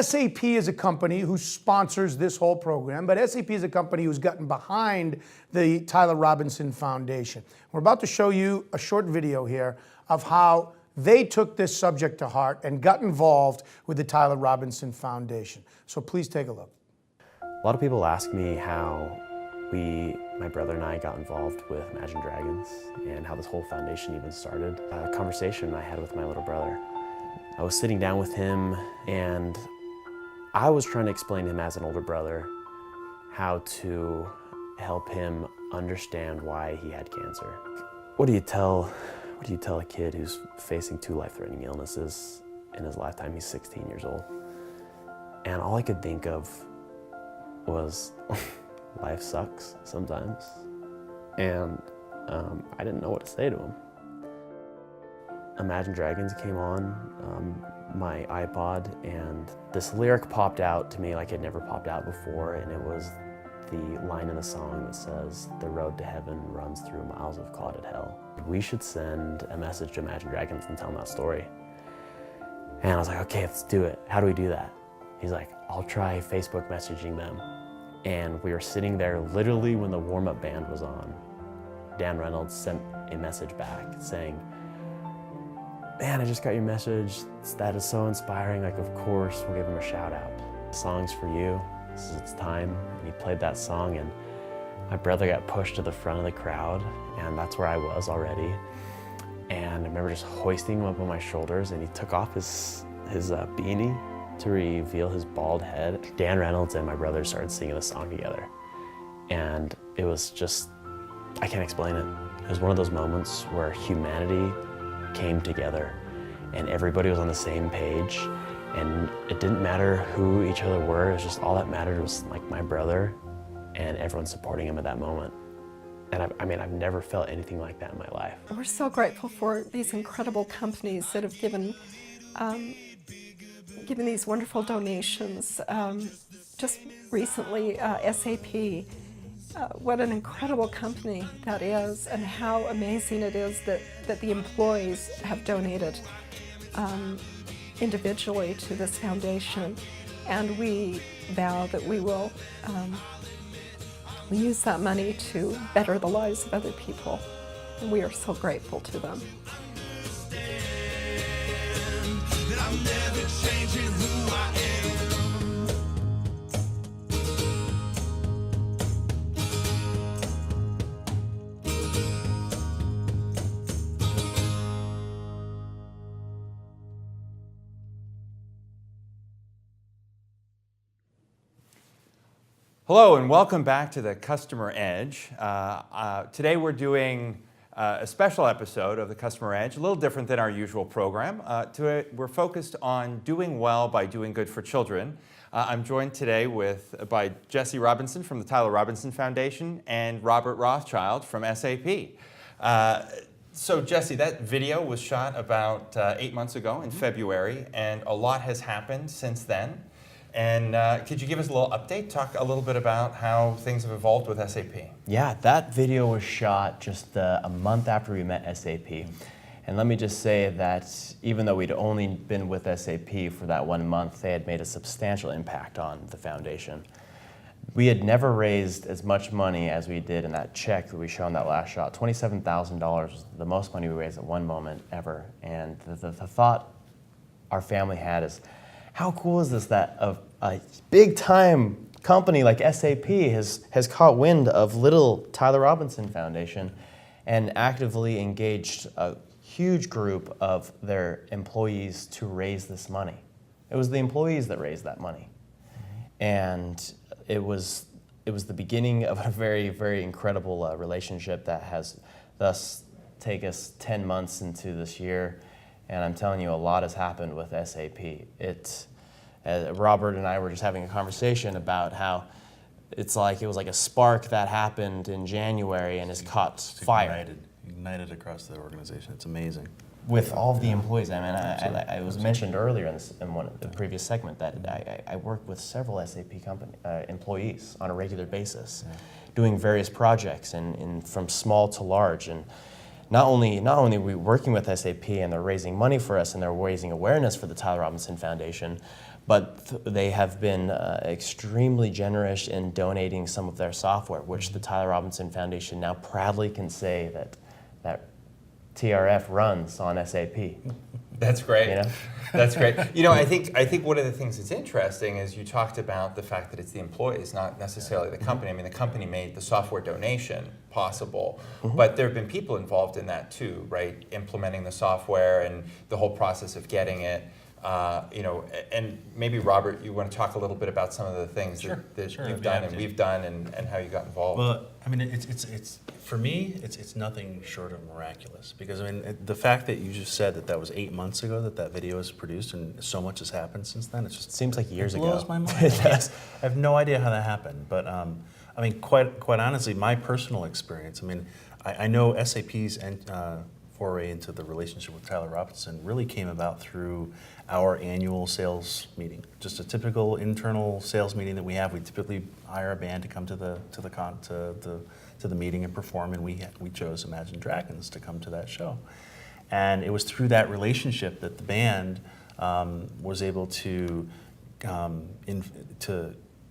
SAP is a company who sponsors this whole program, but SAP is a company who's gotten behind the Tyler Robinson Foundation. We're about to show you a short video here of how they took this subject to heart and got involved with the Tyler Robinson Foundation. So please take a look. A lot of people ask me how my brother and I got involved with Imagine Dragons and how this whole foundation even started. A conversation I had with my little brother. I was sitting down with him and I was trying to explain to him as an older brother how to help him understand why he had cancer. What do you tell a kid who's facing 2 life-threatening illnesses in his lifetime? He's 16 years old. And all I could think of was life sucks sometimes. And I didn't know what to say to him. Imagine Dragons came on my iPod, and this lyric popped out to me like it never popped out before, and it was the line in the song that says, "The road to heaven runs through miles of clouded hell." We should send a message to Imagine Dragons and tell them that story. And I was like, okay, let's do it. How do we do that? He's like, I'll try Facebook messaging them. And we were sitting there literally when the warm-up band was on. Dan Reynolds sent a message back saying, "Man, I just got your message. That is so inspiring. Like, of course, we'll give him a shout out. The song's for you. This is its time." And he played that song, and my brother got pushed to the front of the crowd, and that's where I was already. And I remember just hoisting him up on my shoulders, and he took off his beanie to reveal his bald head. Dan Reynolds and my brother started singing the song together. And it was just, I can't explain it. It was one of those moments where humanity came together and everybody was on the same page, and it didn't matter who each other were. It was just, all that mattered was like my brother and everyone supporting him at that moment. And I've never felt anything like that in my life. We're so grateful for these incredible companies that have given these wonderful donations. Just recently, SAP, what an incredible company that is, and how amazing it is that the employees have donated individually to this foundation. And we vow that we will use that money to better the lives of other people. And we are so grateful to them. I'm never changing who I am. Hello and welcome back to the Customer Edge. Today we're doing a special episode of the Customer Edge, a little different than our usual program. We're focused on doing well by doing good for children. I'm joined today by Jesse Robinson from the Tyler Robinson Foundation and Robert Rothschild from SAP. So Jesse, that video was shot about 8 months ago in February, and a lot has happened since then. And could you give us a little update, talk a little bit about how things have evolved with SAP? Yeah, that video was shot just a month after we met SAP. And let me just say that even though we'd only been with SAP for that 1 month, they had made a substantial impact on the foundation. We had never raised as much money as we did in that check that we showed in that last shot. $27,000 was the most money we raised at one moment ever. And the thought our family had is, how cool is this that a big-time company like SAP has caught wind of little Tyler Robinson Foundation and actively engaged a huge group of their employees to raise this money. It was the employees that raised that money. And it was the beginning of a very, very incredible relationship that has thus taken us 10 months into this year. And I'm telling you, a lot has happened with SAP. Robert and I were just having a conversation about how it was like a spark that happened in January and has caught fire. Ignited across the organization. It's amazing. With all of the employees. I mean, I was mentioned earlier in one of the previous segment that I work with several SAP employees on a regular basis, doing various projects and from small to large. And not only are we working with SAP and they're raising money for us and they're raising awareness for the Tyler Robinson Foundation, but they have been extremely generous in donating some of their software, which the Tyler Robinson Foundation now proudly can say that TRF runs on SAP. That's great. You know? That's great. You know, I think one of the things that's interesting is you talked about the fact that it's the employees, not necessarily the company. I mean, the company made the software donation possible, but there have been people involved in that too, right? Implementing the software and the whole process of getting it. You know, and maybe Robert, you want to talk a little bit about some of the things that Sure, you've I'd be done happy and to. we've done and how you got involved. Well, I mean, it's for me, it's nothing short of miraculous, because I mean, the fact that you just said that was 8 months ago that video was produced, and so much has happened since then. It's just It seems like years it ago. blows my mind. It does. I have no idea how that happened, but I mean, quite honestly, my personal experience. I mean, I know SAP's foray into the relationship with Tyler Robinson really came about through our annual sales meeting. Just a typical internal sales meeting that we have. We typically hire a band to come to the meeting and perform, and we chose Imagine Dragons to come to that show. And it was through that relationship that the band was able to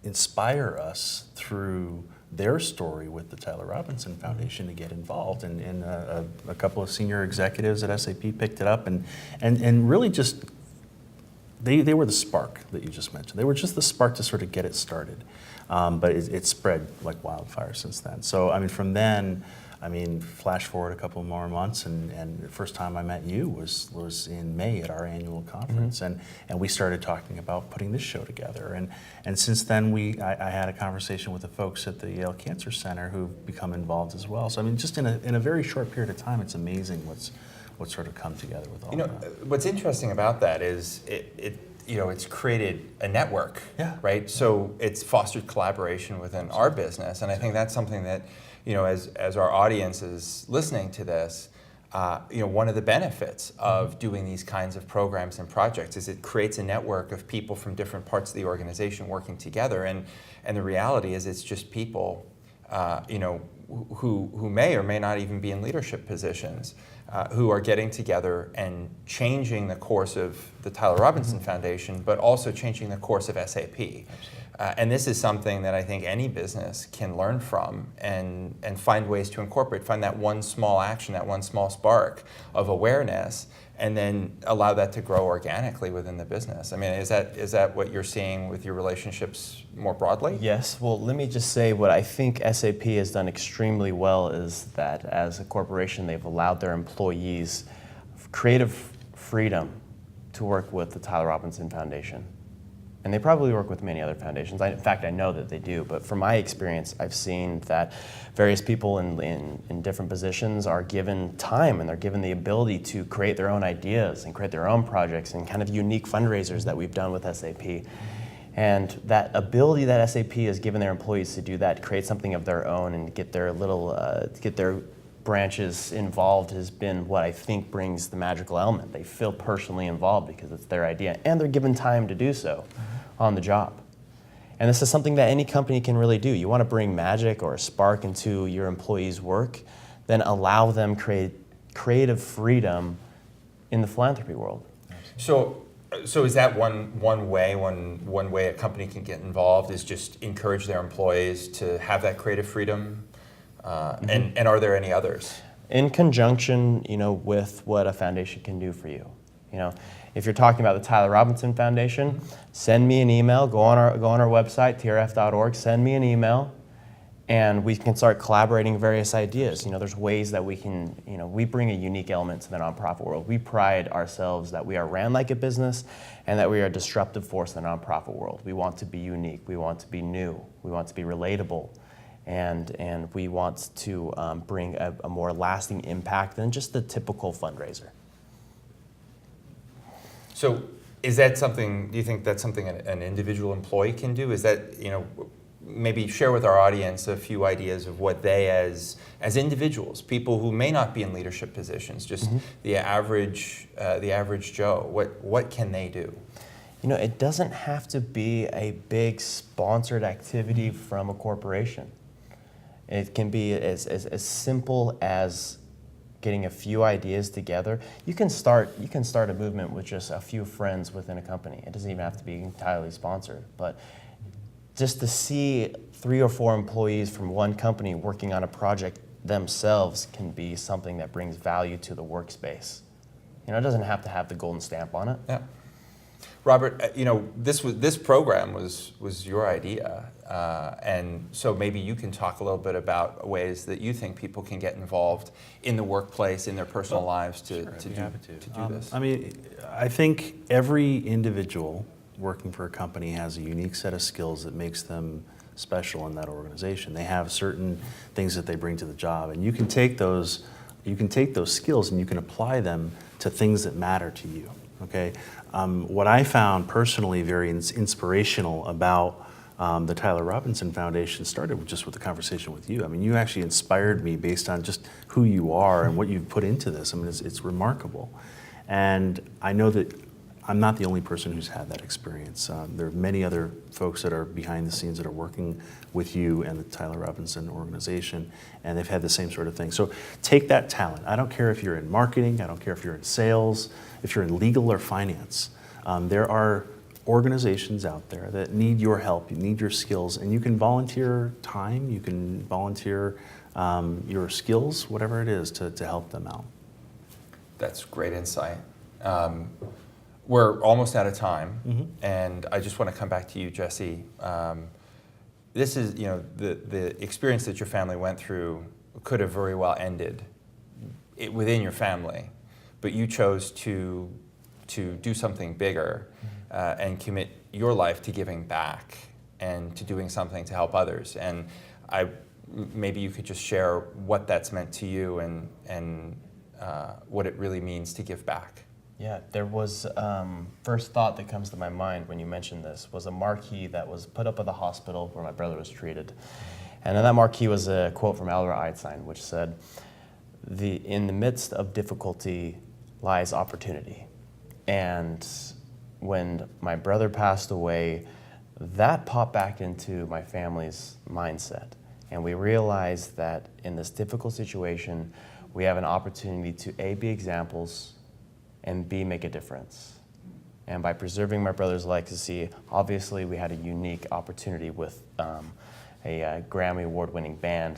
inspire us through their story with the Tyler Robinson Foundation to get involved, and a couple of senior executives at SAP picked it up and really just they were the spark that you just mentioned. They were just the spark to sort of get it started, but it spread like wildfire since then. So I mean, from then, I mean, flash forward a couple more months, and the first time I met you was in May at our annual conference, and we started talking about putting this show together, and since then I had a conversation with the folks at the Yale Cancer Center who've become involved as well. So I mean, just in a very short period of time, it's amazing what's sort of come together with all of that. What's interesting about that is it's created a network, Yeah. right? So it's fostered collaboration within our business, and I think that's something that, as our audience is listening to this, one of the benefits of doing these kinds of programs and projects is it creates a network of people from different parts of the organization working together, and the reality is it's just people, who may or may not even be in leadership positions, who are getting together and changing the course of the Tyler Robinson Foundation, but also changing the course of SAP. And this is something that I think any business can learn from and find ways to incorporate, find that one small action, that one small spark of awareness, and then allow that to grow organically within the business. I mean, is that what you're seeing with your relationships more broadly? Yes. Well, let me just say what I think SAP has done extremely well is that as a corporation, they've allowed their employees creative freedom to work with the Tyler Robinson Foundation. And they probably work with many other foundations. In fact, I know that they do. But from my experience, I've seen that various people in different positions are given time and they're given the ability to create their own ideas and create their own projects and kind of unique fundraisers that we've done with SAP. And that ability that SAP has given their employees to do that, create something of their own and get their get their branches involved has been what I think brings the magical element. They feel personally involved because it's their idea and they're given time to do so on the job. And this is something that any company can really do. You want to bring magic or a spark into your employees' work, then allow them creative freedom in the philanthropy world. So is that one way a company can get involved is just encourage their employees to have that creative freedom? And are there any others? In conjunction, with what a foundation can do for you. If you're talking about the Tyler Robinson Foundation, send me an email. Go on our website, trf.org. Send me an email, and we can start collaborating various ideas. There's ways that we can. We bring a unique element to the nonprofit world. We pride ourselves that we are ran like a business, and that we are a disruptive force in the nonprofit world. We want to be unique. We want to be new. We want to be relatable. And we want to bring a more lasting impact than just the typical fundraiser. So is that something, do you think that's something an individual employee can do? Is that, maybe share with our audience a few ideas of what they as individuals, people who may not be in leadership positions, just the average Joe, what can they do? It doesn't have to be a big sponsored activity from a corporation. It can be as simple as getting a few ideas together. You can start a movement with just a few friends within a company. It doesn't even have to be entirely sponsored, but just to see 3 or 4 employees from one company working on a project themselves can be something that brings value to the workspace. You know, it doesn't have to have the golden stamp on it. Yeah. Robert, you know, this program was your idea, and so maybe you can talk a little bit about ways that you think people can get involved in the workplace, in their personal lives to do this. I mean, I think every individual working for a company has a unique set of skills that makes them special in that organization. They have certain things that they bring to the job, and you can take those skills and you can apply them to things that matter to you. Okay, what I found personally very inspirational about the Tyler Robinson Foundation started just with the conversation with you. I mean, you actually inspired me based on just who you are and what you've put into this. I mean, it's remarkable, and I know that I'm not the only person who's had that experience. There are many other folks that are behind the scenes that are working with you and the Tyler Robinson organization, and they've had the same sort of thing. So take that talent. I don't care if you're in marketing, I don't care if you're in sales, if you're in legal or finance. There are organizations out there that need your help, you need your skills, and you can volunteer time, you can volunteer your skills, whatever it is, to help them out. That's great insight. We're almost out of time, and I just want to come back to you, Jesse. This is, you know, the experience that your family went through could have very well ended within your family, but you chose to do something bigger and commit your life to giving back and to doing something to help others. And maybe you could just share what that's meant to you and what it really means to give back. Yeah, there was, first thought that comes to my mind when you mentioned this was a marquee that was put up at the hospital where my brother was treated. And on that marquee was a quote from Albert Einstein, which said, in the midst of difficulty lies opportunity. And when my brother passed away, that popped back into my family's mindset. And we realized that in this difficult situation, we have an opportunity to A, be examples, and B, make a difference. And by preserving my brother's legacy, obviously we had a unique opportunity with a Grammy Award-winning band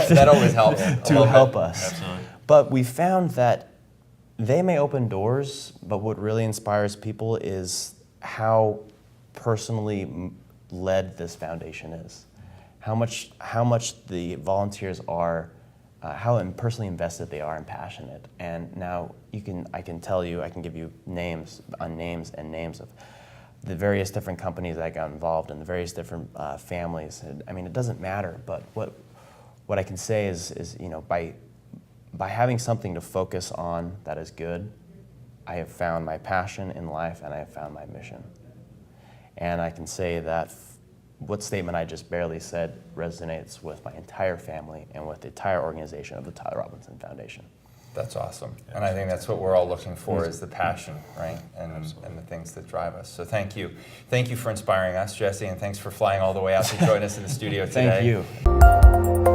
That always helps. to help us. Absolutely. But we found that they may open doors, but what really inspires people is how personally led this foundation is. How much the volunteers are, how personally invested they are and passionate. And now I can tell you, I can give you names of the various different companies that got involved and the various different families. I mean, it doesn't matter, but what I can say is you know, by having something to focus on that is good, I have found my passion in life and I have found my mission. And I can say that what statement I just barely said resonates with my entire family and with the entire organization of the Tyler Robinson Foundation. That's awesome. And I think that's what we're all looking for is the passion, right? And the things that drive us. So thank you. Thank you for inspiring us, Jesse, and thanks for flying all the way out to join us in the studio today. Thank you.